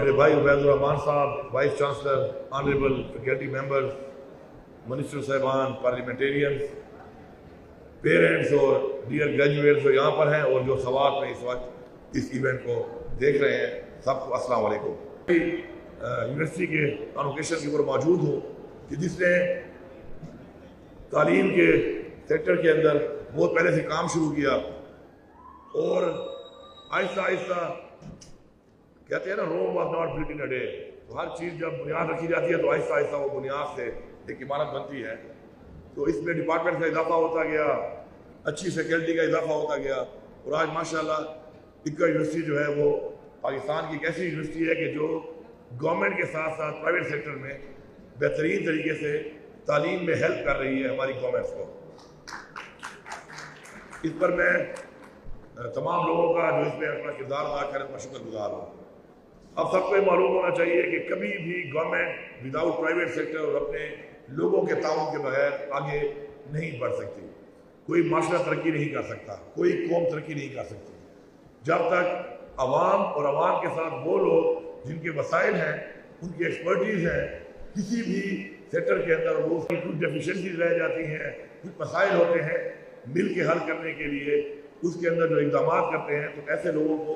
میرے بھائی عبید الرحمان صاحب، vice chancellor, honourable faculty members, minister صاحبان، پارلیمنٹیرینز، پیرنٹس اور ڈیئر گریجویٹس جو یہاں پر ہیں اور جو سوات میں اس وقت اس ایونٹ کو دیکھ رہے ہیں، سب کو السلام علیکم۔ یونیورسٹی کے کانوکیشن کے اوپر موجود ہوں کہ جس نے تعلیم کے سیکٹر کے اندر بہت پہلے سے کام شروع کیا اور آہستہ آہستہ کہتے ہیں نا Rome was not built in a day, تو ہر چیز جب بنیاد رکھی جاتی ہے تو آہستہ آہستہ وہ بنیاد سے ایک عمارت بنتی ہے۔ تو اس میں ڈپارٹمنٹ کا اضافہ ہوتا گیا، اچھی فیکلٹی کا اضافہ ہوتا گیا اور آج ماشاءاللہ اکا یونیورسٹی جو ہے وہ پاکستان کی ایک ایسی یونیورسٹی ہے کہ جو گورنمنٹ کے ساتھ ساتھ پرائیویٹ سیکٹر میں بہترین طریقے سے تعلیم میں ہیلپ کر رہی ہے ہماری گورنمنٹس کو۔ اس پر میں تمام لوگوں کا جو اس میں اپنا کردار ادا کریں، میں شکر گزار ہوں۔ اب سب کو معلوم ہونا چاہیے کہ کبھی بھی گورنمنٹ وداؤٹ پرائیویٹ سیکٹر اور اپنے لوگوں کے تعاون کے بغیر آگے نہیں بڑھ سکتی۔ کوئی معاشرہ ترقی نہیں کر سکتا، کوئی قوم ترقی نہیں کر سکتی جب تک عوام اور عوام کے ساتھ وہ لوگ جن کے وسائل ہیں، ان کی ایکسپرٹیز ہیں، کسی بھی سیکٹر کے اندر وہ کچھ ڈیفیشنسیز رہ جاتی ہیں، کچھ مسائل ہوتے ہیں، مل کے حل کرنے کے لیے اس کے اندر جو اقدامات کرتے ہیں، تو ایسے لوگوں کو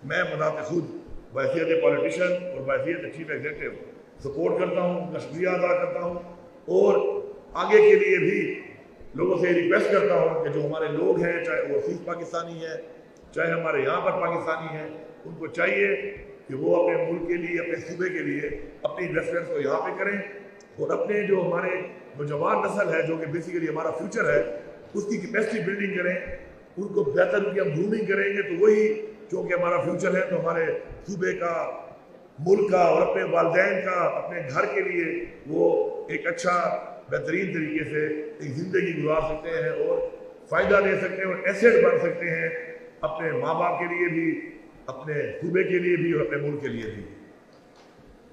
میں بذات خود بحیثیت پولیٹیشین اور بحیثیت چیف ایگزیکٹو سپورٹ کرتا ہوں، ان کا شکریہ ادا کرتا ہوں اور آگے کے لیے بھی لوگوں سے ریکویسٹ کرتا ہوں کہ جو ہمارے لوگ ہیں، چاہے وہ اوورسیز پاکستانی ہیں، چاہے ہمارے یہاں پر پاکستانی ہیں، ان کو چاہیے کہ وہ اپنے ملک کے لیے، اپنے صوبے کے لیے اپنی انویسٹمنٹ کو یہاں پہ کریں اور اپنے جو ہمارے نوجوان نسل ہے جو کہ بیسیکلی ہمارا فیوچر ہے، اس کی کیپیسٹی بلڈنگ کریں، ان کو بہتر ان کی ہم گرومنگ کریں گے تو وہی چونکہ ہمارا فیوچر ہے تو ہمارے صوبے کا، ملک کا اور اپنے والدین کا، اپنے گھر کے لیے وہ ایک اچھا بہترین طریقے سے ایک زندگی گزار سکتے ہیں اور فائدہ لے سکتے ہیں اور ایسیٹ بن سکتے ہیں اپنے ماں باپ کے لیے بھی، اپنے صوبے کے لیے بھی اور اپنے ملک کے لیے بھی۔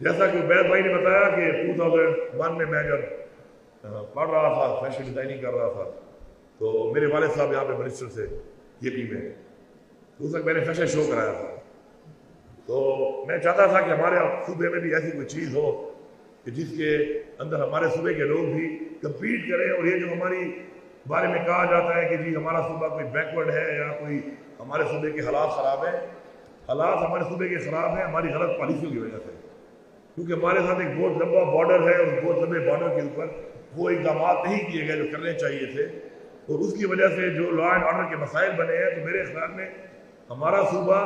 جیسا کہ عبید بھائی نے بتایا کہ 2001 میں میں جب پڑھ رہا تھا، فیشن ڈیزائننگ کر رہا تھا، تو میرے والد صاحب یہاں پہ منسٹر سے یہ میں تو اس وقت میں نے فیشن شو کرایا تھا، تو میں چاہتا تھا کہ ہمارے صوبے میں بھی ایسی کوئی چیز ہو کہ جس کے اندر ہمارے صوبے کے لوگ بھی کمپیٹ کریں اور یہ جو ہماری بارے میں کہا جاتا ہے کہ جی ہمارا صوبہ کوئی بیکورڈ ہے یا کوئی ہمارے صوبے کے حالات خراب ہیں، حالات ہمارے صوبے کے خراب ہیں ہماری غلط پالیسیوں کی وجہ سے، کیونکہ ہمارے ساتھ ایک بہت لمبا بارڈر ہے اور بہت لمبے بارڈر کے اوپر وہ اقدامات نہیں کیے گئے جو کرنے چاہیے تھے اور اس کی وجہ سے جو لا اینڈ آرڈر کے مسائل بنے ہیں۔ تو میرے خیال میں ہمارا صوبہ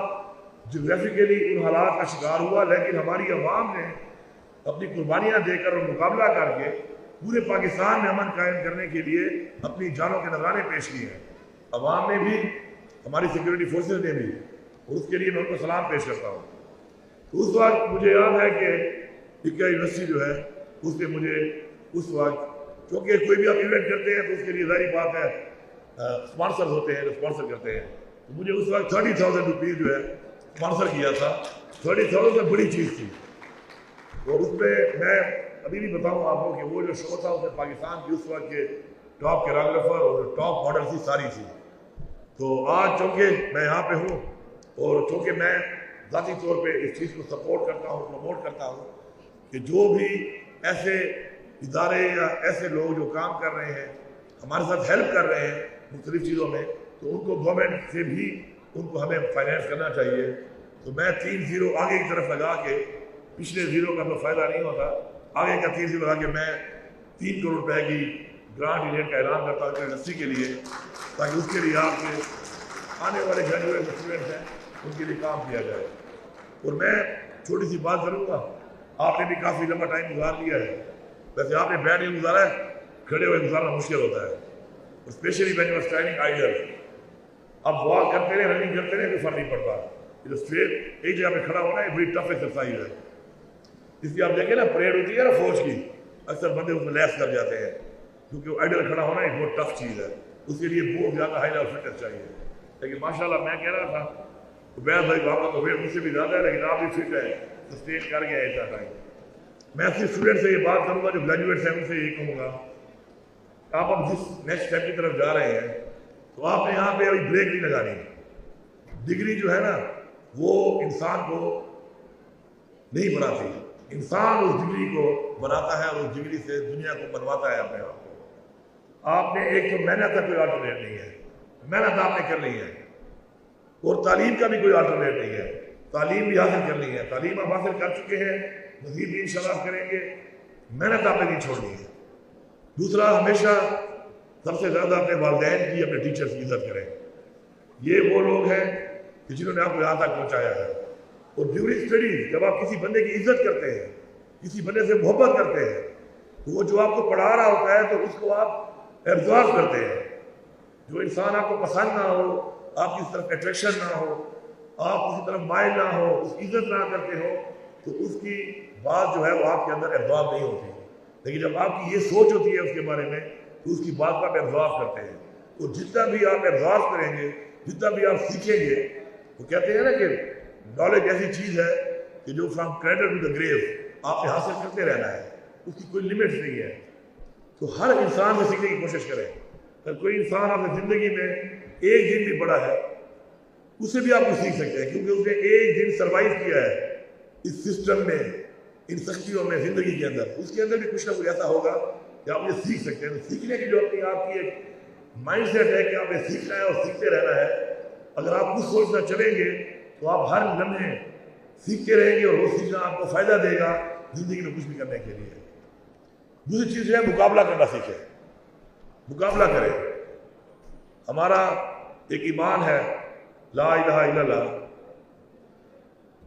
جغرافیکلی ان حالات کا شکار ہوا، لیکن ہماری عوام نے اپنی قربانیاں دے کر اور مقابلہ کر کے پورے پاکستان میں امن قائم کرنے کے لیے اپنی جانوں کے نذرانے پیش کیے ہیں، عوام نے بھی، ہماری سیکورٹی فورسز نے بھی، اور اس کے لیے میں ان کو سلام پیش کرتا ہوں۔ تو اس وقت مجھے یاد ہے کہ اکا یونیورسٹی جو ہے اس نے مجھے اس وقت، کیونکہ کوئی بھی آپ ایونٹ کرتے ہیں تو اس کے لیے ظاہری بات ہے اسپانسرز ہوتے ہیں جو اسپانسر کرتے ہیں، تو مجھے اس وقت 30,000 روپیز جو ہے اسپانسر کیا تھا۔ 30,000 سے بڑی چیز تھی اور اس میں ابھی بھی بتاؤں آپ کو کہ وہ جو شو تھا اس میں پاکستان کی اس وقت کے ٹاپ کیراگرافر اور ٹاپ ماڈل تھی ساری تھی۔ تو آج چونکہ میں یہاں پہ ہوں اور چونکہ میں ذاتی طور پہ اس چیز کو سپورٹ کرتا ہوں، پروموٹ کرتا ہوں کہ جو بھی ایسے ادارے یا ایسے لوگ جو کام کر رہے ہیں، ہمارے ساتھ ہیلپ کر رہے ہیں مختلف چیزوں میں، تو ان کو گورنمنٹ سے بھی ان کو ہمیں فائنینس کرنا چاہیے۔ تو میں 3 زیرو آگے کی طرف لگا کے، پچھلے زیرو کا تو فائدہ نہیں ہوتا، آگے کا 3 زیرو لگا کے میں 3 کروڑ روپے کی گرانٹ ایونٹ کا اعلان کرتا ہوں یونیورسٹی کے لیے، تاکہ اس کے لیے آپ کے آنے والے گریجویٹ اسٹوڈنٹس ہیں ان کے لیے کام کیا جائے۔ اور میں چھوٹی سی بات کروں گا، آپ نے بھی کافی لمبا ٹائم گزار لیا ہے، ویسے آپ نے بیٹھ کے گزارا ہے، کھڑے ہوئے گزارنا مشکل ہوتا ہے، especially when you are standing idle. اب واک کرتے رہے، رننگ کرتے رہے، کوئی فرق نہیں پڑتا، یہ جو اسٹریٹ ایک جگہ پہ کھڑا ہونا ہے بڑی ٹف ایکسرسائز ہے۔ اس لیے آپ دیکھیں نا پریڈ ہوتی ہے نا فوج کی، اکثر بندے اس میں لیس کر جاتے ہیں کیونکہ آئیڈل کھڑا ہونا ایک بہت ٹف چیز ہے، اس کے لیے بہت زیادہ ہائی لیول فٹنس چاہیے۔ لیکن ماشاءاللہ میں کہہ رہا تھا عبید بھائی کو آپ کا تو ویٹ مجھ سے بھی زیادہ ہے لیکن آپ بھی فٹ ہے، سسٹین کر گیا اتنا ٹائم۔ میں اپنے اسٹوڈنٹ سے یہ بات کروں گا جو گریجویٹس ہیں ان سے یہ کہوں گا، آپ اب جس نیکسٹ اسٹیپ کی طرف جا رہے ہیں تو آپ نے یہاں پہ ابھی بریک نہیں لگانی۔ ڈگری جو ہے نا وہ انسان کو نہیں بناتی. انسان اس ڈگری کو بناتا ہے اور اس ڈگری سے دنیا کو بنواتا ہے اپنے آپ کو. آپ نے ایک تو محنت کا کوئی آلٹرنیٹ نہیں ہے, محنت آپ نے کرنی ہے, اور تعلیم کا بھی کوئی آلٹرنیٹ نہیں ہے, تعلیم بھی حاصل کرنی ہے. تعلیم آپ حاصل کر چکے ہیں, مزید بھی انشاءاللہ کریں گے, محنت آپ نے نہیں چھوڑنی ہے. دوسرا, ہمیشہ سب سے زیادہ اپنے والدین کی, اپنے ٹیچرز کی عزت کریں. یہ وہ لوگ ہیں کہ جنہوں نے آپ کو یہاں تک پہنچایا ہے. اور ڈیورنگ اسٹڈیز جب آپ کسی بندے کی عزت کرتے ہیں, کسی بندے سے محبت کرتے ہیں, تو وہ جو آپ کو پڑھا رہا ہوتا ہے تو اس کو آپ ابزارو کرتے ہیں. جو انسان آپ کو پسند نہ ہو, آپ کی اس طرف اٹریکشن نہ ہو, آپ اسی طرف مائل نہ ہو, اس کی عزت نہ کرتے ہو, تو اس کی بات جو ہے وہ آپ کے اندر ابزارو نہیں ہوتی. لیکن جب آپ کی یہ سوچ ہوتی ہے اس کے بارے میں, تو اس کی بات کو آپ ابزارو کرتے ہیں. اور جتنا بھی آپ ابزارو کریں گے, جتنا بھی آپ سیکھیں گے, وہ کہتے ہیں نا کہ نالج ایسی چیز ہے کہ جو فرام کریڈل ٹو دا گریو آپ نے حاصل کرتے رہنا ہے, اس کی کوئی لمٹ نہیں ہے. تو ہر انسان سے سیکھنے کی کوشش کریں. اگر کوئی انسان آپ کی زندگی میں ایک دن بھی بڑا ہے, اس سے بھی آپ کو سیکھ سکتے ہیں, کیونکہ اس نے ایک دن سروائیو کیا ہے اس سسٹم میں, ان سختیوں میں, زندگی کے اندر. اس کے اندر بھی کچھ نہ کچھ ایسا ہوگا کہ آپ یہ سیکھ سکتے ہیں. سیکھنے کی جو اپنی آپ کی ایک مائنڈ سیٹ ہے کہ آپ نے سیکھنا ہے اور سیکھتے رہنا ہے, اگر آپ کچھ سوچنا چلیں گے تو آپ ہر لمحے سیکھتے رہیں گے, اور وہ سیکھنا آپ کو فائدہ دے گا زندگی میں کچھ بھی کرنے کے لیے. دوسری چیز ہے مقابلہ کرنا سیکھیں, مقابلہ کریں. ہمارا ایک ایمان ہے لا الہ الا اللہ,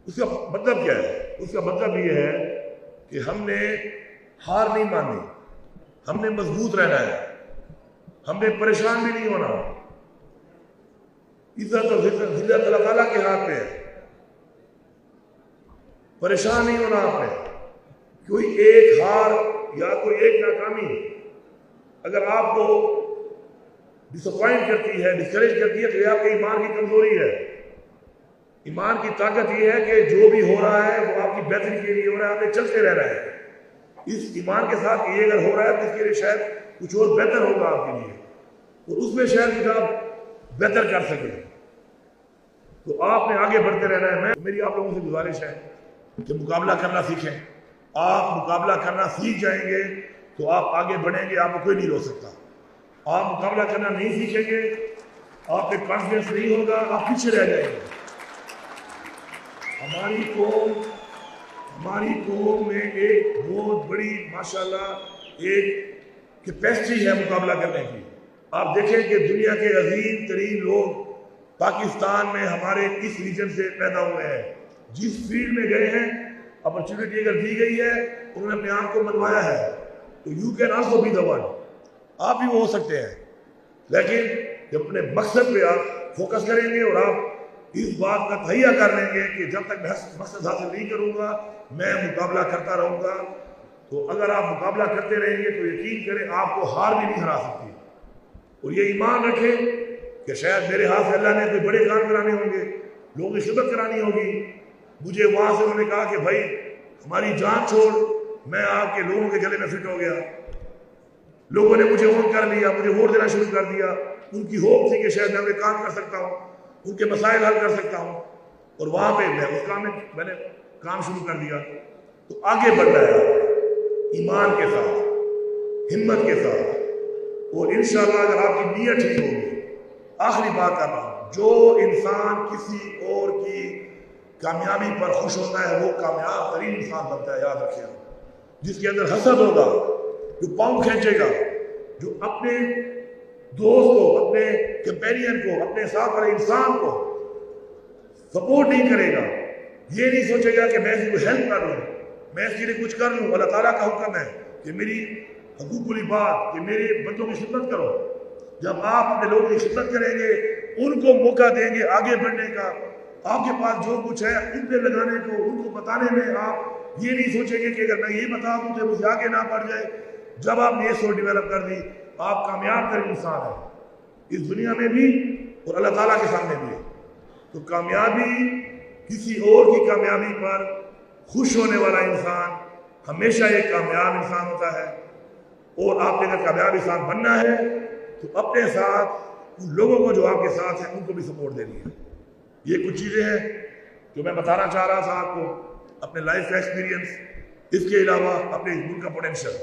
اس کا مطلب کیا ہے؟ اس کا مطلب یہ ہے کہ ہم نے ہار نہیں ماننی, ہم نے مضبوط رہنا ہے, ہم نے پریشان بھی نہیں ہونا. عزت اور ذلت اللہ تعالیٰ کے ہاتھ میں ہے, پریشان نہیں ہونا آپ نے. کوئی ایک ہار یا کوئی ایک ناکامی اگر آپ کو ڈس اپوائنٹ کرتی ہے, ڈسکریج کرتی ہے, تو یہ آپ کے ایمان کی کمزوری ہے. ایمان کی طاقت یہ ہے کہ جو بھی ہو رہا ہے وہ آپ کی بہتری کے لیے ہو رہا ہے, آپ نے چلتے رہنا ہے اس ایمان کے ساتھ کہ یہ اگر ہو رہا ہے تو اس کے لیے شاید کچھ اور بہتر ہوگا آپ کے لیے, اور اس میں شاید کچھ آپ بہتر کر سکیں. تو آپ نے آگے بڑھتے رہنا ہے. میری آپ لوگوں سے گزارش ہے کہ مقابلہ کرنا سیکھیں. آپ مقابلہ کرنا سیکھ جائیں گے تو آپ آگے بڑھیں گے, آپ کو کوئی نہیں روک سکتا. آپ مقابلہ کرنا نہیں سیکھیں گے, آپ پہ کانفیڈنس نہیں ہوگا, آپ پیچھے رہ جائیں گے. ہماری قوم میں ایک بہت بڑی ماشاءاللہ ایک کیپیسٹی ہے مقابلہ کرنے کی. آپ دیکھیں کہ دنیا کے عظیم ترین لوگ پاکستان میں ہمارے اس ریجن سے پیدا ہوئے ہیں. جس فیلڈ میں گئے ہیں, اپرچونٹی اگر دی گئی ہے, انہوں نے اپنے آپ کو منوایا ہے, تو you can also be the one. آپ بھی وہ ہو سکتے ہیں. لیکن جب اپنے مقصد پہ آپ فوکس کریں گے اور آپ اس بات کا تہیہ کر لیں گے کہ جب تک میں مقصد حاصل نہیں کروں گا میں مقابلہ کرتا رہوں گا, تو اگر آپ مقابلہ کرتے رہیں گے تو یقین کریں آپ کو ہار بھی نہیں ہرا سکتی. اور یہ ایمان رکھیں کہ شاید میرے ہاتھ سے اللہ نے کوئی بڑے کام کرانے ہوں گے, لوگوں کی خدمت کرانی ہوگی. مجھے وہاں سے انہوں نے کہا کہ بھائی ہماری جان چھوڑ, میں آپ کے لوگوں کے گلے میں فٹ ہو گیا. لوگوں نے مجھے اون کر لیا, مجھے ووٹ دینا شروع کر دیا. ان کی ہوپ تھی کہ شاید میں کام کر سکتا ہوں, ان کے مسائل حل کر سکتا ہوں, اور وہاں پہ میں اس کام میں نے کام شروع کر دیا. تو آگے بڑھنا ہے ایمان کے ساتھ, ہمت کے ساتھ, اور انشاءاللہ اگر آپ کی نیت ٹھیک ہوگی. آخری بات کر رہا ہوں, جو انسان کسی اور کی کامیابی پر خوش ہوتا ہے وہ کامیاب ترین انسان بنتا ہے. یاد رکھیں, جس کے اندر حسد ہوگا, جو پاؤں کھینچے گا, جو اپنے دوست کو, اپنے کمپینین کو, اپنے ساتھ والے انسان کو سپورٹ نہیں کرے گا, یہ نہیں سوچے گا کہ میں اس کو ہیلپ کر لوں, میں اس کے لیے کچھ کر لوں. اللہ تعالیٰ کا حکم ہے کہ میری حقوق العباد, کہ میرے بندوں کی خدمت کرو. جب آپ اپنے لوگوں کی خدمت کریں گے, ان کو موقع دیں گے آگے بڑھنے کا, آپ کے پاس جو کچھ ہے ان پہ لگانے کو, ان کو بتانے میں آپ یہ نہیں سوچیں گے کہ اگر میں یہ بتا دوں تو مجھے آگے نہ بڑھ جائے. جب آپ نے یہ سوچ ڈیولپ کر دی, آپ کامیاب ترین انسان ہیں اس دنیا میں بھی اور اللہ تعالیٰ کے سامنے بھی. تو کامیابی, کسی اور کی کامیابی پر خوش ہونے والا انسان ہمیشہ ایک کامیاب انسان ہوتا ہے. اور آپ نے اگر کامیاب انسان بننا ہے تو اپنے ساتھ ان لوگوں کو جو آپ کے ساتھ ہیں ان کو بھی سپورٹ دینی ہے. یہ کچھ چیزیں ہیں جو میں بتانا چاہ رہا تھا آپ کو. اپنے لائف کا ایکسپیرینس، اس کے علاوہ اپنے ملک کا پوٹینشیل،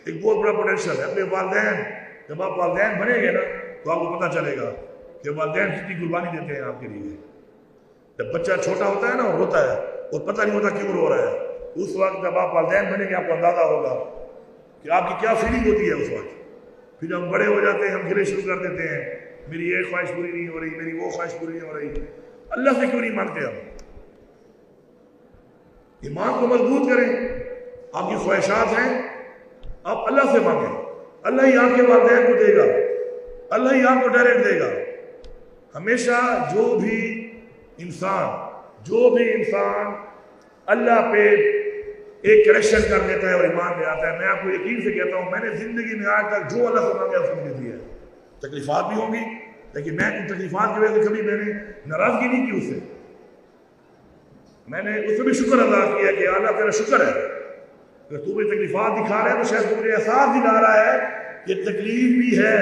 ایک بہت بڑا پوٹینشیل ہے اپنے والدین. جب آپ والدین بنیں گے نا تو آپ کو پتہ چلے گا کہ والدین کتنی قربانی دیتے ہیں آپ کے لیے. جب بچہ چھوٹا ہوتا ہے نا اور روتا ہے اور پتہ نہیں ہوتا کیوں رو رہا ہے، اس وقت جب آپ والدین بنیں گے آپ کو اندازہ ہوگا کہ آپ کی کیا فیلنگ ہوتی ہے اس وقت. پھر جب ہم بڑے ہو جاتے ہیں ہم گرے شروع کر دیتے ہیں، میری یہ خواہش پوری نہیں ہو رہی، میری وہ خواہش پوری نہیں ہو رہی. اللہ سے کیوں نہیں مانگتے ہم؟ ایمان کو مضبوط کریں. آپ کی خواہشات ہیں، آپ اللہ سے مانگیں. اللہ ہی آپ کے والدین کو دے گا، اللہ ہی آپ کو ڈائریکٹ دے گا. ہمیشہ جو بھی انسان اللہ پہ ایک کریکشن کر دیتا ہے اور ایمان لے آتا ہے، میں آپ کو یقین سے کہتا ہوں میں نے زندگی میں آج تک جو اللہ سے مانگا اس کو مجھے دیا ہے. تکلیفات بھی ہوں گی لیکن میں ان تکلیفات کی وجہ سے کبھی میں نے ناراضگی نہیں کی اس سے. میں نے اس سے بھی شکر ادا کیا کہ اللہ تیرا شکر ہے کہ تو مجھے تکلیفات دکھا رہا ہے تو شاید مجھے احساس دلا رہا ہے کہ تکلیف بھی ہے،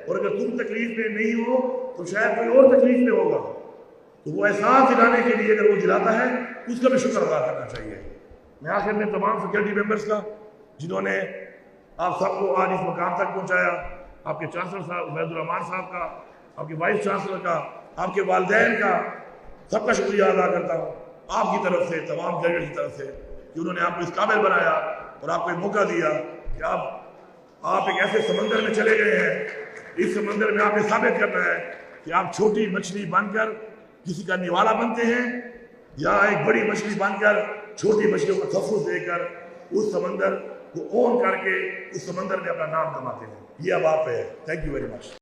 اور اگر تم تکلیف میں نہیں ہو تو شاید کوئی اور تکلیف میں ہوگا. تو وہ احساس دلانے کے لیے اگر وہ دلاتا ہے اس کا بھی شکر ادا کرنا چاہیے. میں آخر میں تمام فیکلٹی ممبرس کا جنہوں نے آپ سب کو آج اس مقام تک پہنچایا، آپ کے چانسلر صاحب عبید الرحمان صاحب کا، آپ کے وائس چانسلر کا، آپ کے والدین کا، سب کا شکریہ ادا کرتا ہوں آپ کی طرف سے، تمام گریجویٹ کی طرف سے، کہ انہوں نے آپ کو اس قابل بنایا اور آپ کو ایک موقع دیا کہ آپ ایک ایسے سمندر میں چلے گئے ہیں. اس سمندر میں آپ نے ثابت کرنا ہے کہ آپ چھوٹی مچھلی بن کر کسی کا نوالا بنتے ہیں یا ایک بڑی مچھلی بن کر چھوٹی مچھلیوں کو تحفظ دے کر اس سمندر کو اون کر کے اس سمندر میں اپنا نام کماتے ہیں. یہ اب آپ پہ ہے. Thank you very much.